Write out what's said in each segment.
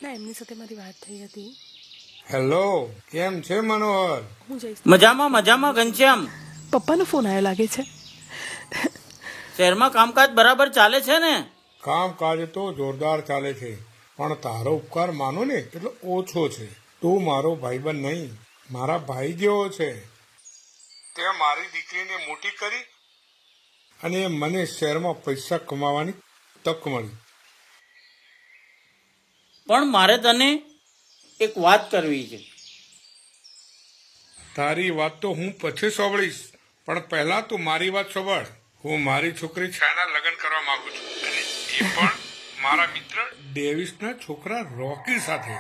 પેલા એમની સાથે મારી વાત થઈ હતી. હેલો, કેમ છે મનોહર? હું જઈશ. મજામાં મજામાં ઘનશ્યામ. પપ્પાનો ફોન આવ્યો લાગે છે. શહેરમાં કામકાજ બરાબર ચાલે છે ને? કામકાજ તો જોરદાર ચાલે છે, પણ તારો ઉપકાર માનો ને એટલો ઓછો છે. તું મારો ભાઈબંધ નહીં, મારા ભાઈ જેવો છે. તે મારી દીકરીને મોટી કરી અને મને શહેરમાં પૈસા કમાવાની તક મળી. પણ મારે તને એક વાત કરવી છે. તારી વાત તો હું પછી સાંભળીશ, પણ પહેલા તું મારી વાત સાંભળ. હું મારી છોકરી છાયાના લગ્ન કરવા માંગુ છું, અને એ પણ મારા મિત્ર ડેવિસના છોકરા રોકી સાથે.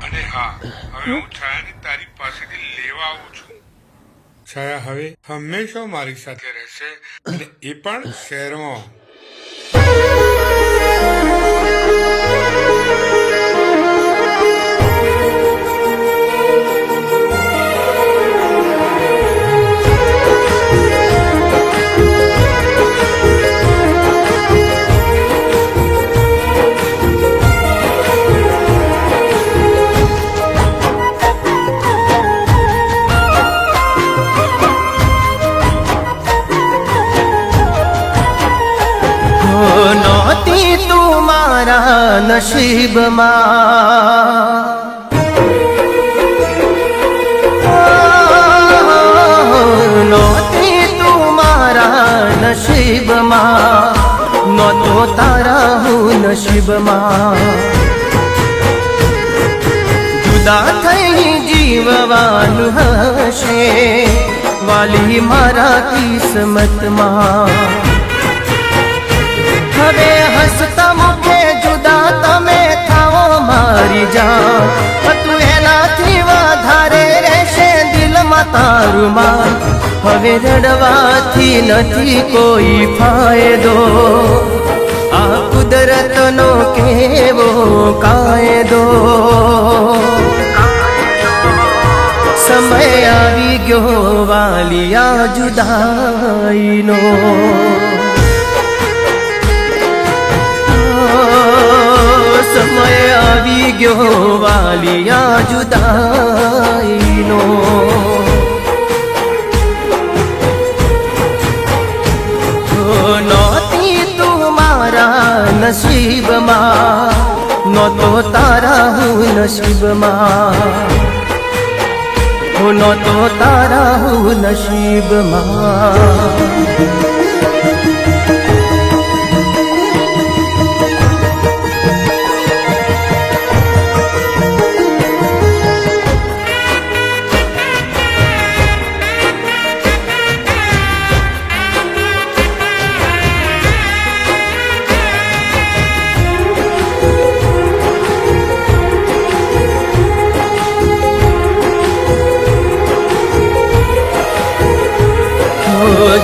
અને હા, હવે હું છાયાને તારી પાસેથી લેવા આવું છું. છાયા હવે હંમેશા મારી સાથે રહેશે, અને એ પણ શહેરમાં. નહોતી તું મારા નસીબમાં, નહોતી તું મારા નસીબમાં, નહોતો તારા હું નસીબમાં. જુદા થઈ જીવવાનું હશે વાલી મારા કિસ્મતમાં. હવે હસતા મુખે જુદા તમે થાઓ મારી જાન, તું એનાથી વધારે રહેશે દિલમાં તારું માન. હવે રડવાથી નથી કોઈ ફાયદો, આ કુદરતનો કેવો કાયદો. સમય આવી ગયો વાલિયા જુદાઈનો, સમય આવી ગયો વાલિયા જુદાઈનો. નહોતી તું મારા નસીબમાં, નહોતો તારા હું નસીબમાં, નહોતો તારા હું નસીબમાં.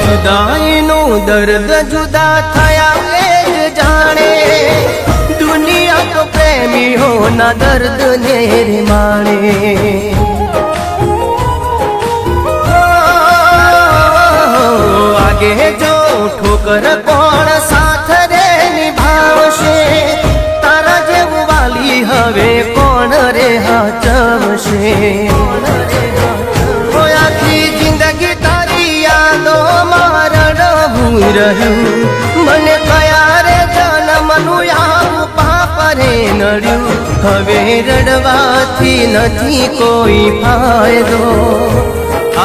જુદાઈનું દર્દ જુદા થયા એ જ જાણે, દુનિયા તો પ્રેમીઓના દર્દ ને રે માણે. આગે જો ઠોકર કોણ સાથ રે નિભાવશે, તારા જેવું વાલી હવે કોણ રે હાચવશે. આખી જિંદગી તારી યાદો મારડવું રહ્યું, મને કયા રે જન્મનું આવું પાપ રે નડ્યું. હવે રડવાથી નથી કોઈ ફાયદો,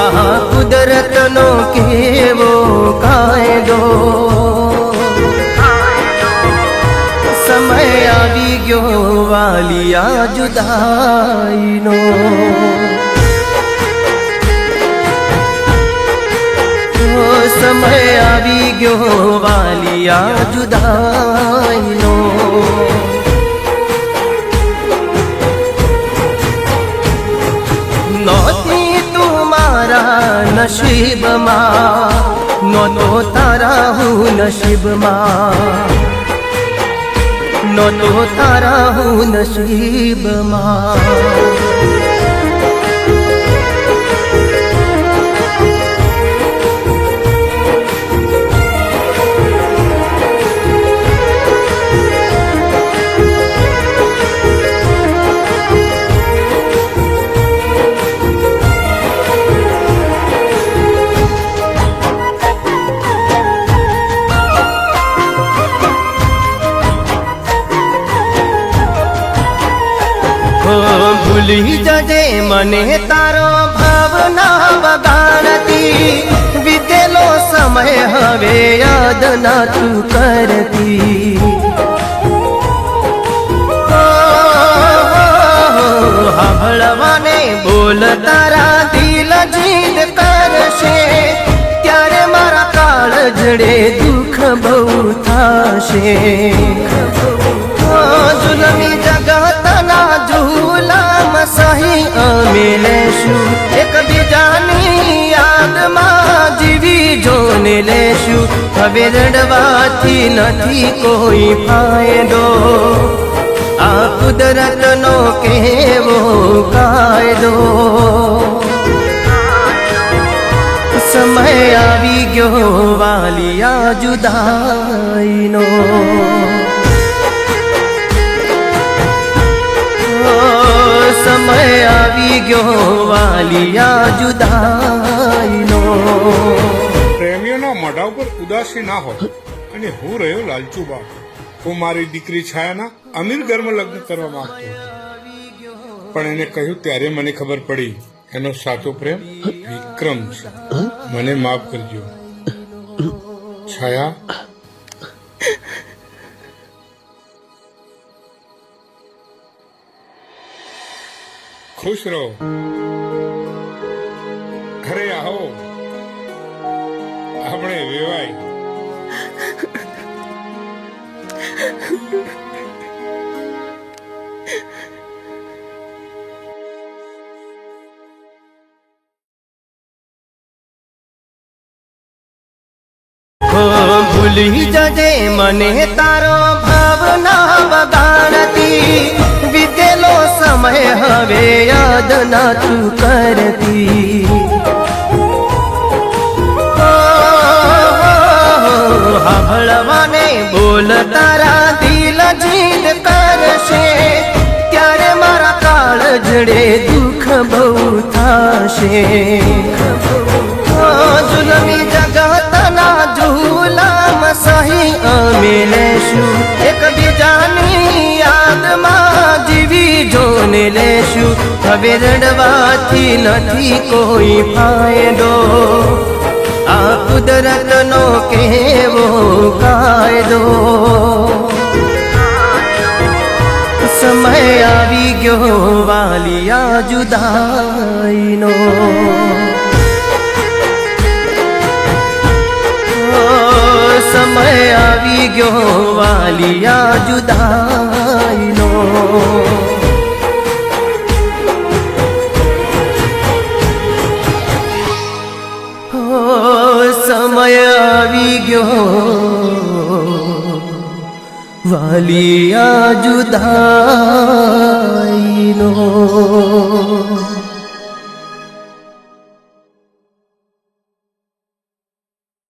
આ કુદરતનો કેવો કાયદો. સમય આવી ગયો વાલિયા જુદાઈનો, સમય આવી ગયો વાલિયા જુદાઈનો. નહોતી તું મારા નસીબમાં, નહોતો તારા હું નસીબમાં, નહોતો તારા હું નસીબમાં. હો ભૂલી જજે મને તારો ભાવના બગાડતી વીતેલો સમય હવે યાદ ના તું કરતી સાંભળવાને બોલ તારા દિલ જીદ કરશે ત્યારે મારા કાળજડે દુઃખ બહુ થશે જુલમી જગતના ઝૂલામ સહી અમે લેશું એકબીજાની યાદમાં જીવી જોને લેશું હવે રડવાથી નથી કોઈ ફાયદો આ કુદરતનો કેવો કાયદો સમય આવી ગયો વાલિયા જુદાઈનો સમય આવી ગયો વાલિયા જુદાઈનો પ્રેમીઓના મોઢા ઉપર ઉદાસી ના હોય અને હું રહ્યો લાલચુ બાપ હું મારી દીકરી છાયાના અમીર ઘરમાં લગ્ન કરવા માંગતો હતો પણ એને કહ્યું ત્યારે મને ખબર પડી એનો સાચો પ્રેમ વિક્રમ છે મને માફ કરજો છાયા ખુશ રહો ઘરે આવો આપણે વેવાય ભૂલી જજે મને તારો ભાવના બગાડતી વીતેલો સમય હવે યાદ ના તું કરતી સાંભળવાને બોલ તારા દિલ જીદ કરશે ત્યારે મારા કાળજડે દુઃખ બહુ થશે જુલમી જગતના ઝૂલામ સહી અમે લેશું એકબીજાની યાદમાં જીવી જોને લેશું હવે રડવાથી નથી કોઈ ફાયદો આ કુદરતનો કેવો કાયદો સમય આવી ગયો વાલિયા જુદાઈનો સમય આવી ગયો વાલિયા જુદાઈનો સમય આવી ગયો વાલિયા જુદાઈનો